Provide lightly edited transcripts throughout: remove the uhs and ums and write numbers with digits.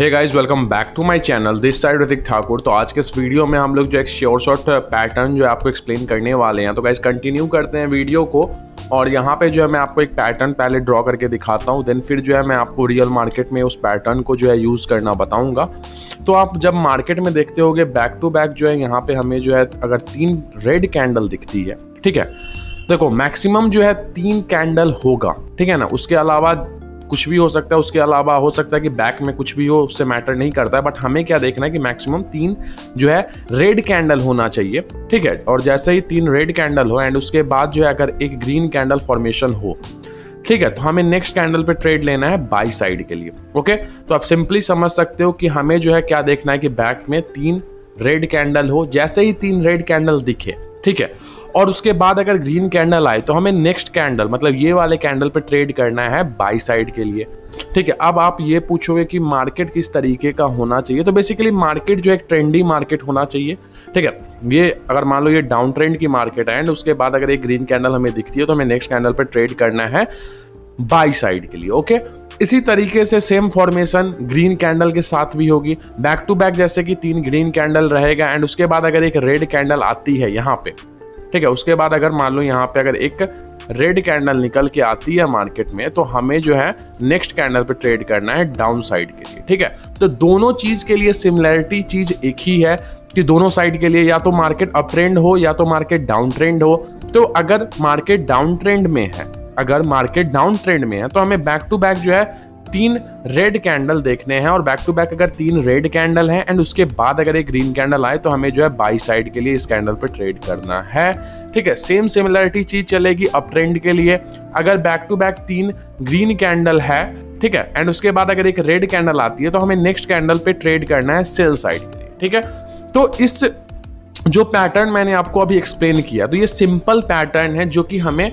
Hey guys, welcome back to my channel. This side Hrithik Thakur. तो आज के इस वीडियो में हम लोग जो एक श्योर शॉट पैटर्न जो है आपको एक्सप्लेन करने वाले हैं। तो गाइस कंटिन्यू करते हैं वीडियो को, और यहाँ पे जो है मैं आपको एक पैटर्न पहले ड्रॉ करके दिखाता हूँ, देन फिर जो है मैं आपको रियल मार्केट में उस पैटर्न को जो है यूज़ करना बताऊँगा। तो आप जब मार्केट में देखते होगे बैक टू बैक जो है यहाँ पे हमें जो है अगर 3 रेड कैंडल दिखती है, ठीक है, देखो मैक्सिमम जो है 3 कैंडल होगा, ठीक है ना। उसके अलावा कुछ भी हो सकता है, उसके अलावा हो सकता है कि बैक में कुछ भी हो, उससे मैटर नहीं करता है। बट हमें क्या देखना है कि मैक्सिमम 3 जो है रेड कैंडल होना चाहिए, ठीक है। और जैसे ही 3 रेड कैंडल हो एंड उसके बाद जो है अगर एक ग्रीन कैंडल फॉर्मेशन हो, ठीक है, तो हमें नेक्स्ट कैंडल पे ट्रेड लेना है बाई साइड के लिए। ओके, तो आप सिंपली समझ सकते हो कि हमें जो है क्या देखना है कि बैक में 3 रेड कैंडल हो। जैसे ही 3 रेड कैंडल दिखे, ठीक है, और उसके बाद अगर ग्रीन कैंडल आए तो हमें नेक्स्ट कैंडल मतलब ये वाले कैंडल पे ट्रेड करना है बाई साइड के लिए, ठीक है। अब आप ये पूछोगे कि मार्केट किस तरीके का होना चाहिए, तो बेसिकली मार्केट जो एक ट्रेंडी मार्केट होना चाहिए, ठीक है। ये अगर मान लो ये डाउन ट्रेंड की मार्केट है एंड उसके बाद अगर एक ग्रीन कैंडल हमें दिखती है तो हमें नेक्स्ट कैंडल पे ट्रेड करना है बाई साइड के लिए। ओके, इसी तरीके से सेम फॉर्मेशन ग्रीन कैंडल के साथ भी होगी, बैक टू बैक। जैसे कि 3 ग्रीन कैंडल रहेगा एंड उसके बाद अगर एक रेड कैंडल आती है यहाँ पे, ठीक है, उसके बाद अगर मान लो यहाँ पे अगर एक रेड कैंडल निकल के आती है मार्केट में, तो हमें जो है नेक्स्ट कैंडल पे ट्रेड करना है डाउन साइड के लिए, ठीक है। तो दोनों चीज के लिए सिमिलरिटी चीज एक ही है कि दोनों साइड के लिए या तो मार्केट अप ट्रेंड हो या तो मार्केट डाउन ट्रेंड हो। तो अगर मार्केट डाउन ट्रेंड में है, तो हमें बैक टू बैक जो है 3 रेड कैंडल देखने हैं, और बैक टू बैक अगर 3 रेड कैंडल हैं एंड उसके बाद अगर एक ग्रीन कैंडल आए तो हमें जो है बाई साइड के लिए इस कैंडल पे ट्रेड करना है, ठीक है। सेम सिमिलरिटी चीज चलेगी अप ट्रेंड के लिए। अगर back to back 3 green candle है, ठीक है, एंड उसके बाद अगर एक रेड कैंडल आती है तो हमें नेक्स्ट कैंडल पे ट्रेड करना है सेल साइड के लिए, ठीक है। तो इस जो पैटर्न मैंने आपको अभी एक्सप्लेन किया, तो ये सिंपल पैटर्न है जो कि हमें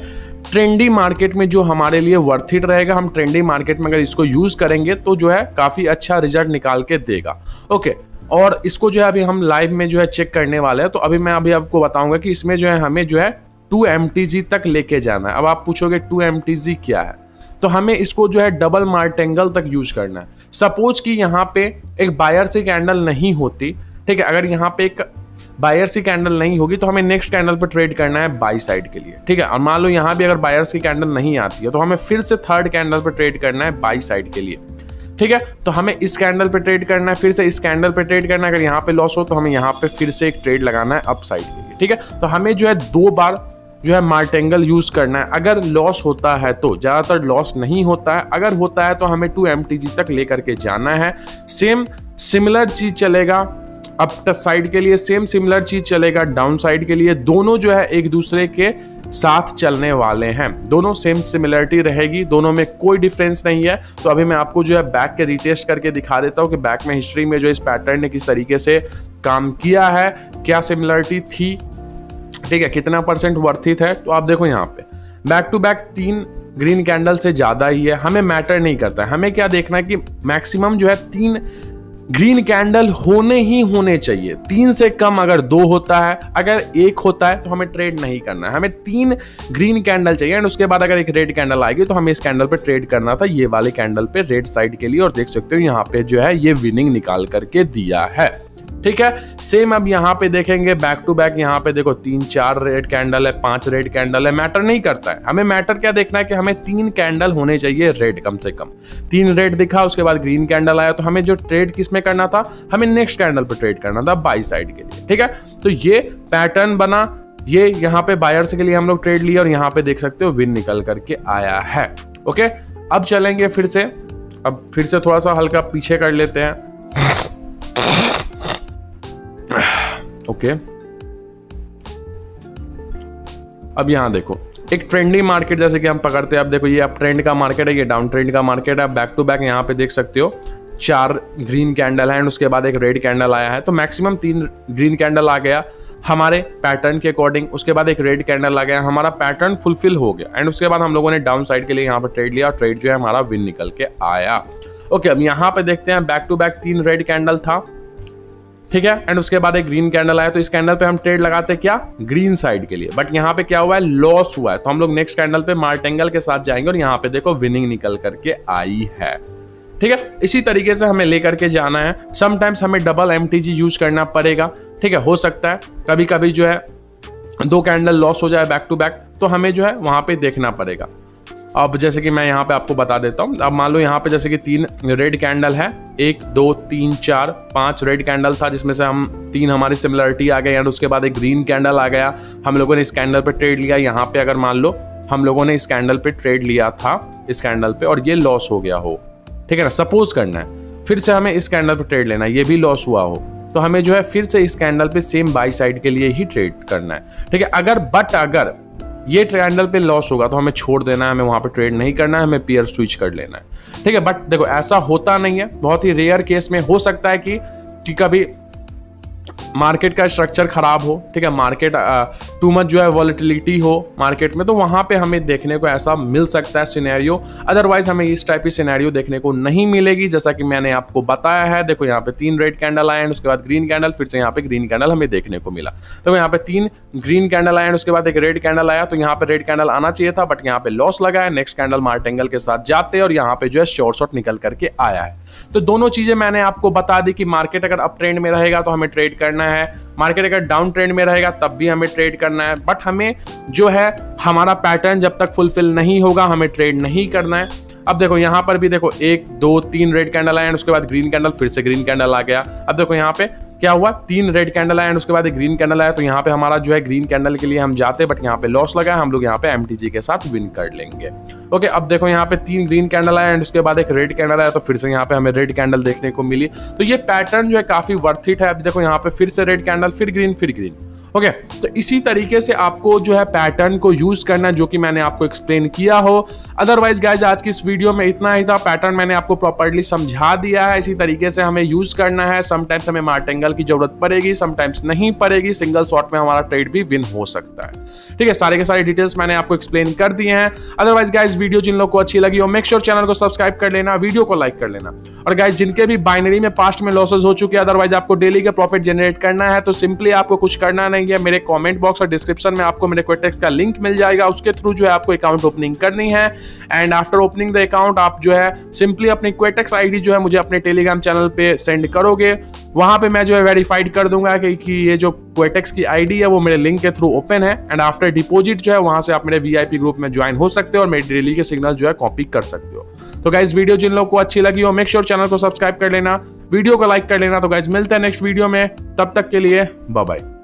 ट्रेंडी मार्केट में जो हमारे लिए वर्थ इट रहेगा। हम ट्रेंडी मार्केट में अगर इसको यूज करेंगे तो जो है काफी अच्छा रिजल्ट निकाल के देगा। ओके, और इसको जो है अभी हम लाइव में जो है चेक करने वाले हैं। तो अभी मैं आपको बताऊंगा कि इसमें जो है हमें जो है 2 MTG तक लेके जाना है। अब आप पूछोगे 2 MTG क्या है, तो हमें इसको जो है डबल मार्टेंगल तक यूज करना है। सपोज कि यहाँ पे एक बायर सी कैंडल नहीं होती, ठीक है, अगर यहाँ पे एक बायर्स की कैंडल नहीं होगी तो हमें नेक्स्ट कैंडल पर ट्रेड करना है बाई साइड के लिए, ठीक है। और मान लो यहाँ भी अगर बायर्स की कैंडल नहीं आती है तो हमें फिर से 3rd कैंडल पर ट्रेड करना है बाई साइड के लिए, ठीक है। तो हमें इस कैंडल पे ट्रेड करना है, फिर से इस कैंडल पे ट्रेड करना है। अगर यहाँ पे लॉस हो तो हमें यहाँ पे फिर से एक ट्रेड लगाना है अप साइड के लिए, ठीक है। तो हमें जो है 2 बार जो है मार्टेंगल यूज करना है। अगर लॉस होता है तो, ज्यादातर लॉस नहीं होता है, अगर होता है तो हमें 2 MTG तक लेकर के जाना है। सेम सिमिलर चीज चलेगा अप साइड के लिए, सेम सिमिलर चीज चलेगा डाउन साइड के लिए। दोनों जो है एक दूसरे के साथ चलने वाले हैं, दोनों सेम सिमिलरिटी रहेगी, दोनों में कोई डिफरेंस नहीं है। तो अभी मैं आपको जो है बैक के रिटेस्ट करके दिखा देता हूं कि बैक में हिस्ट्री में जो इस पैटर्न ने किस तरीके से काम किया है, क्या सिमिलरिटी थी, ठीक है, कितना % वर्थित है। तो आप देखो यहाँ पे back to back 3 green candle से ज्यादा ही है, हमें मैटर नहीं करता है। हमें क्या देखना है कि मैक्सिमम जो है 3 ग्रीन कैंडल होने चाहिए। 3 से कम अगर 2 होता है, अगर 1 होता है तो हमें ट्रेड नहीं करना है। हमें 3 ग्रीन कैंडल चाहिए एंड उसके बाद अगर एक रेड कैंडल आएगी तो हमें इस कैंडल पे ट्रेड करना था, ये वाले कैंडल पे रेड साइड के लिए। और देख सकते हो यहाँ पे जो है ये विनिंग निकाल करके दिया है, ठीक है। सेम अब यहाँ पे देखेंगे बैक टू बैक, यहाँ पे देखो 3-4 रेड कैंडल है, 5 रेड कैंडल है, मैटर नहीं करता है। हमें मैटर क्या देखना है कि हमें 3 कैंडल होने चाहिए रेड, कम से कम 3 रेड दिखा, उसके बाद ग्रीन कैंडल आया, तो हमें जो ट्रेड किस में करना था, हमें नेक्स्ट कैंडल पे ट्रेड करना था बाई साइड के लिए, ठीक है। तो ये पैटर्न बना, ये यहाँ पे बायर्स के लिए हम लोग ट्रेड लिया और यहाँ पे देख सकते हो विन निकल करके आया है। ओके, अब चलेंगे फिर से थोड़ा सा हल्का पीछे कर लेते हैं। ओके, अब यहां देखो एक ट्रेंडी मार्केट जैसे कि हम पकड़ते हैं। अब देखो ये अप ट्रेंड का मार्केट है, ये डाउन ट्रेंड का मार्केट है। बैक टू बैक यहाँ पे देख सकते हो 4 ग्रीन कैंडल है एंड उसके बाद एक रेड कैंडल आया है, तो मैक्सिमम 3 ग्रीन कैंडल आ गया हमारे पैटर्न के अकॉर्डिंग। उसके बाद एक रेड कैंडल आ गया, हमारा पैटर्न फुलफिल हो गया एंड उसके बाद हम लोगों ने डाउन साइड के लिए यहाँ पे ट्रेड लिया और ट्रेड जो है हमारा विन निकल के आया। ओके, अब यहाँ पे देखते हैं back to back 3 red candle था, ठीक है, एंड उसके बाद एक ग्रीन कैंडल आया, तो इस कैंडल पे हम ट्रेड लगाते हैं क्या, ग्रीन साइड के लिए। बट यहाँ पे क्या हुआ है, लॉस हुआ है, तो हम लोग नेक्स्ट कैंडल पे मार्टेंगल के साथ जाएंगे और यहाँ पे देखो विनिंग निकल करके आई है, ठीक है, इसी तरीके से हमें लेकर के जाना है। समटाइम्स हमें डबल MTG यूज करना पड़ेगा, ठीक है, हो सकता है कभी कभी जो है 2 कैंडल लॉस हो जाए बैक टू बैक, तो हमें जो है वहां पे देखना पड़ेगा। अब जैसे कि मैं यहाँ पे आपको बता देता हूँ, अब मान लो यहाँ पे जैसे कि 3 रेड कैंडल है, 1 2 3 4 5 रेड कैंडल था, जिसमें से हम 3 हमारी सिमिलरिटी आ गई एंड उसके बाद एक ग्रीन कैंडल आ गया। हम लोगों ने इस कैंडल पे ट्रेड लिया। यहाँ पे अगर मान लो हम लोगों ने इस कैंडल पे ट्रेड लिया था, इस कैंडल पे, और ये लॉस हो गया हो, ठीक है ना, सपोज करना है, फिर से हमें इस कैंडल पे ट्रेड लेना है, ये भी लॉस हुआ हो, तो हमें जो है फिर से इस कैंडल पे सेम बाई साइड के लिए ही ट्रेड करना है, ठीक है। अगर ये कैंडल पे लॉस होगा तो हमें छोड़ देना है, हमें वहां पे ट्रेड नहीं करना है, हमें पेयर स्विच कर लेना है, ठीक है। बट देखो ऐसा होता नहीं है, बहुत ही रेयर केस में हो सकता है कि कभी मार्केट का स्ट्रक्चर खराब हो, ठीक है, मार्केट टू मच जो है वॉलेटिलिटी हो मार्केट में, तो वहां पे हमें देखने को ऐसा मिल सकता है सिनेरियो। अदरवाइज हमें इस टाइप की सिनेरियो देखने को नहीं मिलेगी, जैसा कि मैंने आपको बताया है। देखो यहाँ पे 3 रेड कैंडल आए, उसके बाद ग्रीन कैंडल, फिर से यहाँ पे ग्रीन कैंडल हमें देखने को मिला। तो यहाँ पे 3 ग्रीन कैंडल आए, उसके बाद एक रेड कैंडल आया, तो यहाँ पे रेड कैंडल आना चाहिए था, बट यहाँ पे लॉस लगा है। नेक्स्ट कैंडल मार्टिंगल के साथ जाते और यहाँ पे जो है शॉर्ट निकल करके आया है। तो दोनों चीजें मैंने आपको बता दी कि मार्केट अगर अप ट्रेंड में रहेगा तो हमें ट्रेड करना है, मार्केट अगर डाउन ट्रेंड में रहेगा तब भी हमें ट्रेड करना है। बट हमें जो है हमारा पैटर्न जब तक फुलफिल नहीं होगा हमें ट्रेड नहीं करना है। अब देखो यहाँ पर भी देखो 1 2 3 रेड कैंडल आए, उसके बाद ग्रीन कैंडल, फिर से ग्रीन कैंडल आ गया। अब देखो यहाँ पे क्या हुआ, 3 रेड कैंडल आए, उसके बाद एक ग्रीन कैंडल आया, तो यहाँ पे हमारा जो है ग्रीन कैंडल के लिए हम जाते, बट यहाँ पे लॉस लगा है, हम लोग यहाँ पे MTG के साथ विन कर लेंगे। ओके, अब देखो यहाँ पे 3 ग्रीन कैंडल आए एंड उसके बाद एक रेड कैंडल आया, तो फिर से यहाँ पे हमें रेड कैंडल देखने को मिली। तो ये पैटर्न जो है काफी वर्थ इट है। अब देखो यहाँ पे फिर से रेड कैंडल, फिर ग्रीन। ओके, तो इसी तरीके से आपको जो है पैटर्न को यूज करना है, जो कि मैंने आपको एक्सप्लेन किया हो। अदरवाइज गाइज आज की इस वीडियो में इतना ही था। पैटर्न मैंने आपको प्रॉपर्ली समझा दिया है, इसी तरीके से हमें यूज करना है। समटाइम्स हमें मार्टिंगल की जरूरत पड़ेगी, समटाइम्स नहीं पड़ेगी। सिंगल शॉट में हमारा ट्रेड भी विन हो सकता है, ठीक है। सारे के सारे डिटेल्स मैंने आपको एक्सप्लेन कर दिए हैं। अदरवाइज गाइज वीडियो जिन लोग को अच्छी लगी हो, मेक श्योर चैनल को सब्सक्राइब कर लेना, वीडियो को लाइक कर लेना। और गाइज जिनके भी बाइनरी में पास्ट में लॉसेस हो चुके हैं, अदरवाइज आपको डेली का प्रॉफिट जनरेट करना है, तो सिंपली आपको कुछ करना नहीं है। मेरे कॉमेंट बॉक्स और डिस्क्रिप्शन में आपको मेरे क्विटेक्स का लिंक मिल जाएगा, उसके थ्रू जो है आपको अकाउंट ओपनिंग करनी है। And after opening the account आप जो है सिंपली अपनी क्विटेक्स आईडी जो है मुझे अपने टेलीग्राम चैनल पे सेंड करोगे। वहां पे मैं जो है वेरीफाइड कर दूंगा कि ये जो क्विटेक्स की आईडी है वो मेरे लिंक के थ्रू ओपन है। एंड आफ्टर डिपॉजिट जो है वहां से आप मेरे VIP ग्रुप में ज्वाइन हो सकते हो और मेरे डेली के सिग्नल जो है कॉपी कर सकते हो। तो गाइज वीडियो जिन लोगों को अच्छी लगी हो, मेक श्योर चैनल को सब्सक्राइब कर लेना, वीडियो को लाइक कर लेना। तो गाइज मिलते हैं नेक्स्ट वीडियो में, तब तक के लिए बाय बाय।